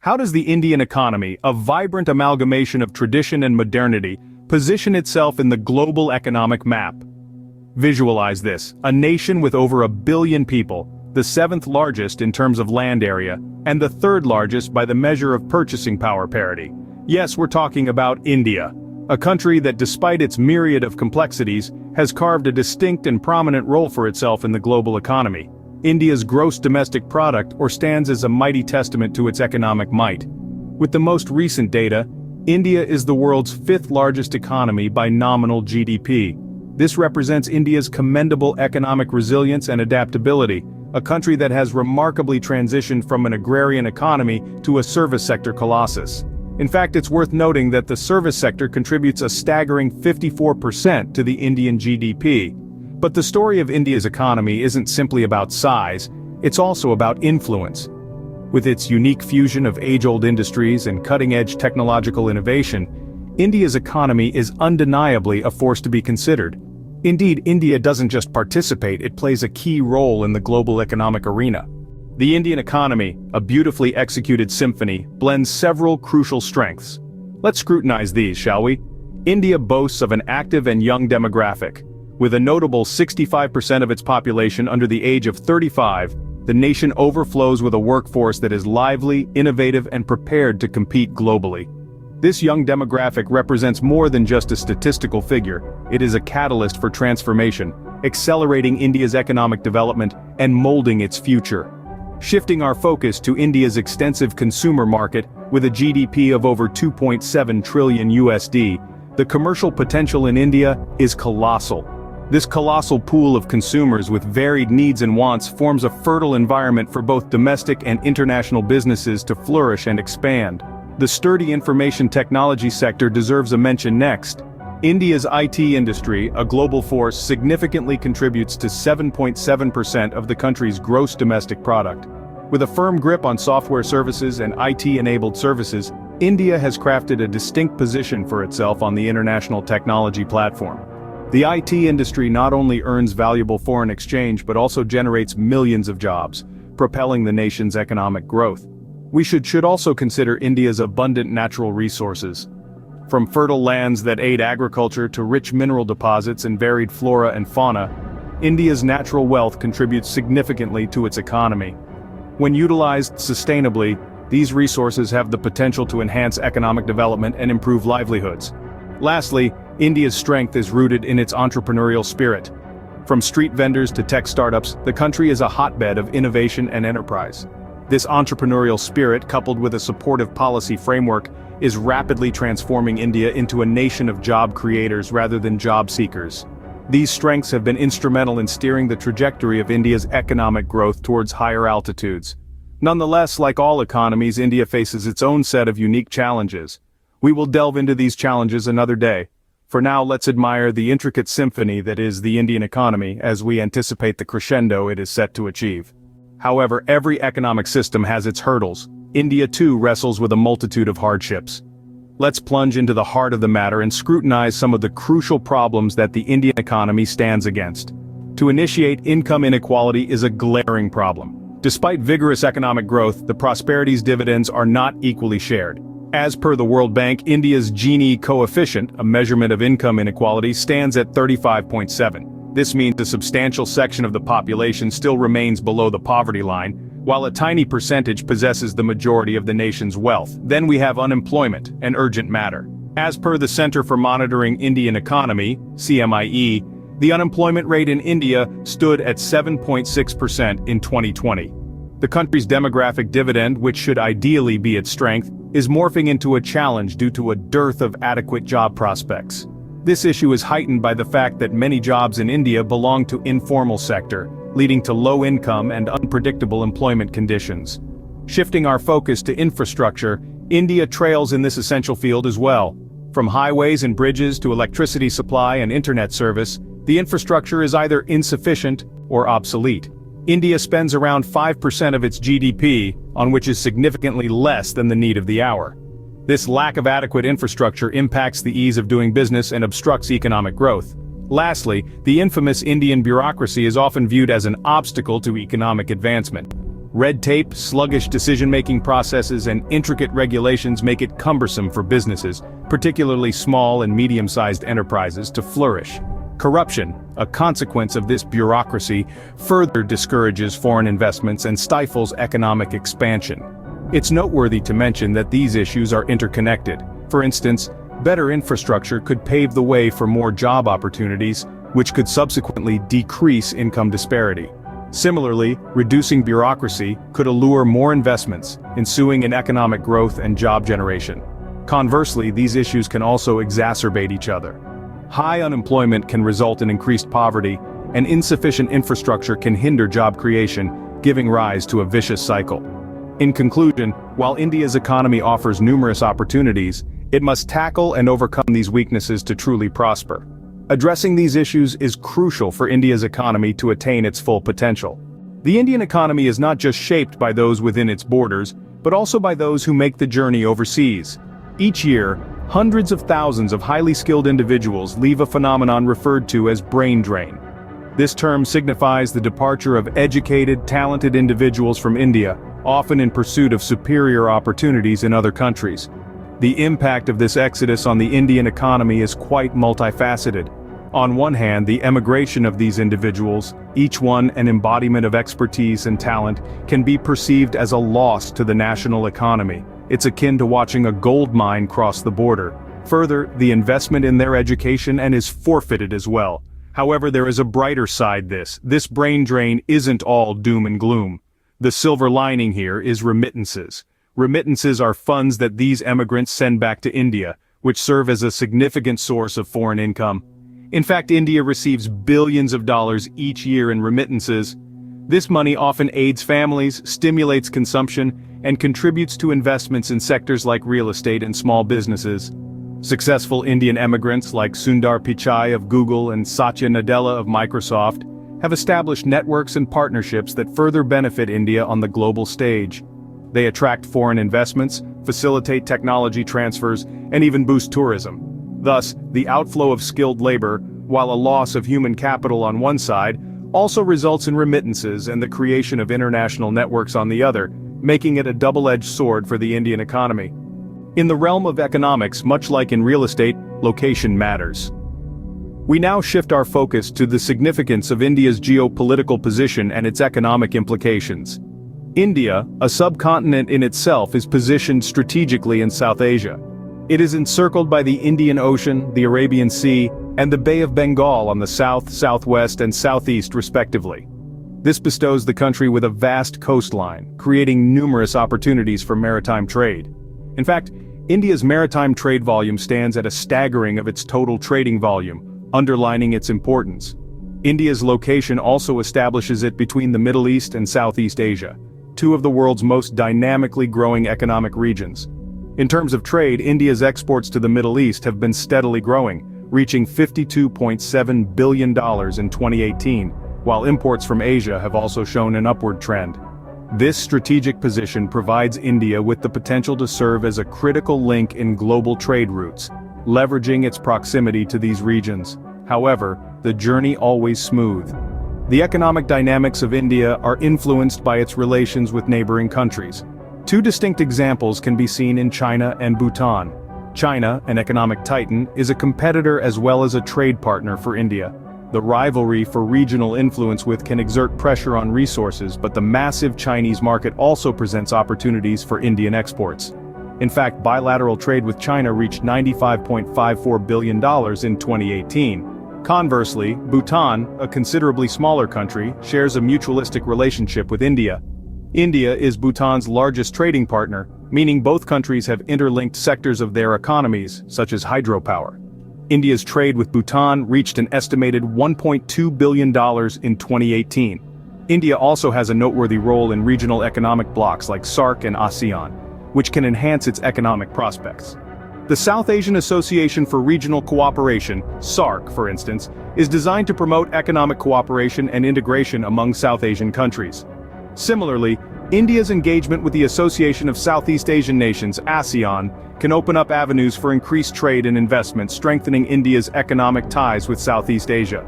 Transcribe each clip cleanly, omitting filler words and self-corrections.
How does the Indian economy, a vibrant amalgamation of tradition and modernity, position itself in the global economic map? Visualize this: a nation with over 1 billion people, the seventh largest in terms of land area, and the third largest by the measure of purchasing power parity. Yes, we're talking about India, a country that, despite its myriad of complexities, has carved a distinct and prominent role for itself in the global economy. India's gross domestic product stands as a mighty testament to its economic might. With the most recent data, India is the world's fifth largest economy by nominal GDP. This represents India's commendable economic resilience and adaptability, a country that has remarkably transitioned from an agrarian economy to a service sector colossus. In fact, it's worth noting that the service sector contributes a staggering 54% to the Indian GDP. But the story of India's economy isn't simply about size, it's also about influence. With its unique fusion of age-old industries and cutting-edge technological innovation, India's economy is undeniably a force to be considered. Indeed, India doesn't just participate, it plays a key role in the global economic arena. The Indian economy, a beautifully executed symphony, blends several crucial strengths. Let's scrutinize these, shall we? India boasts of an active and young demographic. With a notable 65% of its population under the age of 35, the nation overflows with a workforce that is lively, innovative, and prepared to compete globally. This young demographic represents more than just a statistical figure. It is a catalyst for transformation, accelerating India's economic development and molding its future. Shifting our focus to India's extensive consumer market, with a GDP of over 2.7 trillion USD, the commercial potential in India is colossal. This colossal pool of consumers with varied needs and wants forms a fertile environment for both domestic and international businesses to flourish and expand. The sturdy information technology sector deserves a mention next. India's IT industry, a global force, significantly contributes to 7.7% of the country's gross domestic product. With a firm grip on software services and IT-enabled services, India has crafted a distinct position for itself on the international technology platform. The IT industry not only earns valuable foreign exchange but also generates millions of jobs, propelling the nation's economic growth. We should also consider India's abundant natural resources. From fertile lands that aid agriculture to rich mineral deposits and varied flora and fauna, India's natural wealth contributes significantly to its economy. When utilized sustainably, these resources have the potential to enhance economic development and improve livelihoods. Lastly, India's strength is rooted in its entrepreneurial spirit. From street vendors to tech startups, the country is a hotbed of innovation and enterprise. This entrepreneurial spirit, coupled with a supportive policy framework, is rapidly transforming India into a nation of job creators rather than job seekers. These strengths have been instrumental in steering the trajectory of India's economic growth towards higher altitudes. Nonetheless, like all economies, India faces its own set of unique challenges. We will delve into these challenges another day. For now, let's admire the intricate symphony that is the Indian economy as we anticipate the crescendo it is set to achieve. However, every economic system has its hurdles. India too wrestles with a multitude of hardships. Let's plunge into the heart of the matter and scrutinize some of the crucial problems that the Indian economy stands against. To initiate, income inequality is a glaring problem. Despite vigorous economic growth, the prosperity's dividends are not equally shared. As per the World Bank, India's Gini coefficient, a measurement of income inequality, stands at 35.7. This means a substantial section of the population still remains below the poverty line, while a tiny percentage possesses the majority of the nation's wealth. Then we have unemployment, an urgent matter. As per the Center for Monitoring Indian Economy, CMIE, the unemployment rate in India stood at 7.6% in 2020. The country's demographic dividend, which should ideally be its strength, is morphing into a challenge due to a dearth of adequate job prospects. This issue is heightened by the fact that many jobs in India belong to informal sector, leading to low income and unpredictable employment conditions. Shifting our focus to infrastructure, India trails in this essential field as well. From highways and bridges to electricity supply and internet service, the infrastructure is either insufficient or obsolete. India spends around 5% of its GDP, on which is significantly less than the need of the hour. This lack of adequate infrastructure impacts the ease of doing business and obstructs economic growth. Lastly, the infamous Indian bureaucracy is often viewed as an obstacle to economic advancement. Red tape, sluggish decision-making processes, and intricate regulations make it cumbersome for businesses, particularly small and medium-sized enterprises, to flourish. Corruption, a consequence of this bureaucracy, further discourages foreign investments and stifles economic expansion. It's noteworthy to mention that these issues are interconnected. For instance, better infrastructure could pave the way for more job opportunities, which could subsequently decrease income disparity. Similarly, reducing bureaucracy could allure more investments, ensuing in economic growth and job generation. Conversely, these issues can also exacerbate each other. High unemployment can result in increased poverty, and insufficient infrastructure can hinder job creation, giving rise to a vicious cycle. In conclusion, while India's economy offers numerous opportunities, it must tackle and overcome these weaknesses to truly prosper. Addressing these issues is crucial for India's economy to attain its full potential. The Indian economy is not just shaped by those within its borders, but also by those who make the journey overseas. Each year, hundreds of thousands of highly skilled individuals leave a phenomenon referred to as brain drain. This term signifies the departure of educated, talented individuals from India, often in pursuit of superior opportunities in other countries. The impact of this exodus on the Indian economy is quite multifaceted. On one hand, the emigration of these individuals, each one an embodiment of expertise and talent, can be perceived as a loss to the national economy. It's akin to watching a gold mine cross the border. Further, the investment in their education is forfeited as well. However, there is a brighter side to this brain drain isn't all doom and gloom. The silver lining here is remittances. Remittances are funds that these emigrants send back to India, which serve as a significant source of foreign income. In fact, India receives billions of dollars each year in remittances. This money often aids families, stimulates consumption, and contributes to investments in sectors like real estate and small businesses. Successful Indian emigrants like Sundar Pichai of Google and Satya Nadella of Microsoft have established networks and partnerships that further benefit India on the global stage. They attract foreign investments, facilitate technology transfers, and even boost tourism. Thus, the outflow of skilled labor, while a loss of human capital on one side, also results in remittances and the creation of international networks on the other, making it a double-edged sword for the Indian economy. In the realm of economics, much like in real estate, location matters. We now shift our focus to the significance of India's geopolitical position and its economic implications. India, a subcontinent in itself, is positioned strategically in South Asia. It is encircled by the Indian Ocean, the Arabian Sea, and the Bay of Bengal on the south, southwest, and southeast respectively. This bestows the country with a vast coastline, creating numerous opportunities for maritime trade. In fact, India's maritime trade volume stands at a staggering of its total trading volume, underlining its importance. India's location also establishes it between the Middle East and Southeast Asia, two of the world's most dynamically growing economic regions. In terms of trade, India's exports to the Middle East have been steadily growing, reaching $52.7 billion in 2018, while imports from Asia have also shown an upward trend. This strategic position provides India with the potential to serve as a critical link in global trade routes, leveraging its proximity to these regions. However, the journey always smooth. The economic dynamics of India are influenced by its relations with neighboring countries. Two distinct examples can be seen in China and Bhutan. China, an economic titan, is a competitor as well as a trade partner for India. The rivalry for regional influence can exert pressure on resources, but the massive Chinese market also presents opportunities for Indian exports. In fact, bilateral trade with China reached $95.54 billion in 2018. Conversely, Bhutan, a considerably smaller country, shares a mutualistic relationship with India. India is Bhutan's largest trading partner, meaning both countries have interlinked sectors of their economies, such as hydropower. India's trade with Bhutan reached an estimated $1.2 billion in 2018. India also has a noteworthy role in regional economic blocs like SAARC and ASEAN, which can enhance its economic prospects. The South Asian Association for Regional Cooperation, SAARC for instance, is designed to promote economic cooperation and integration among South Asian countries. Similarly, India's engagement with the Association of Southeast Asian Nations, ASEAN, can open up avenues for increased trade and investment, strengthening India's economic ties with Southeast Asia.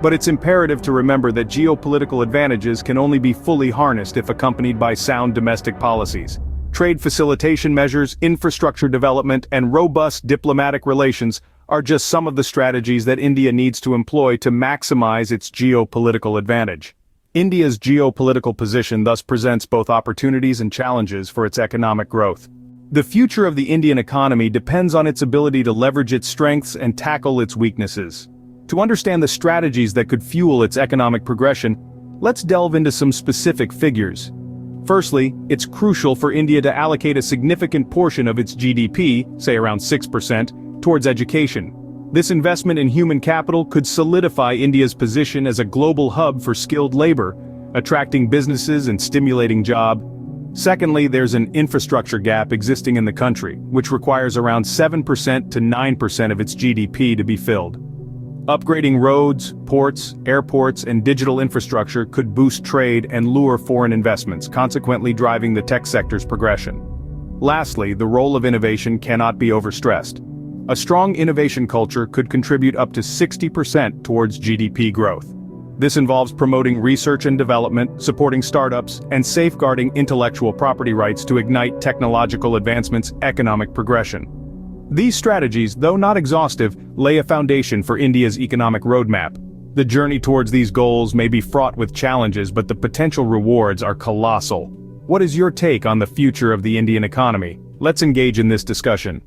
But it's imperative to remember that geopolitical advantages can only be fully harnessed if accompanied by sound domestic policies. Trade facilitation measures, infrastructure development, and robust diplomatic relations are just some of the strategies that India needs to employ to maximize its geopolitical advantage. India's geopolitical position thus presents both opportunities and challenges for its economic growth. The future of the Indian economy depends on its ability to leverage its strengths and tackle its weaknesses. To understand the strategies that could fuel its economic progression, let's delve into some specific figures. Firstly, it's crucial for India to allocate a significant portion of its GDP, say around 6%, towards education. This investment in human capital could solidify India's position as a global hub for skilled labor, attracting businesses and stimulating jobs. Secondly, there's an infrastructure gap existing in the country, which requires around 7% to 9% of its GDP to be filled. Upgrading roads, ports, airports, and digital infrastructure could boost trade and lure foreign investments, consequently driving the tech sector's progression. Lastly, the role of innovation cannot be overstressed. A strong innovation culture could contribute up to 60% towards GDP growth. This involves promoting research and development, supporting startups, and safeguarding intellectual property rights to ignite technological advancement's economic progression. These strategies, though not exhaustive, lay a foundation for India's economic roadmap. The journey towards these goals may be fraught with challenges, but the potential rewards are colossal. What is your take on the future of the Indian economy? Let's engage in this discussion.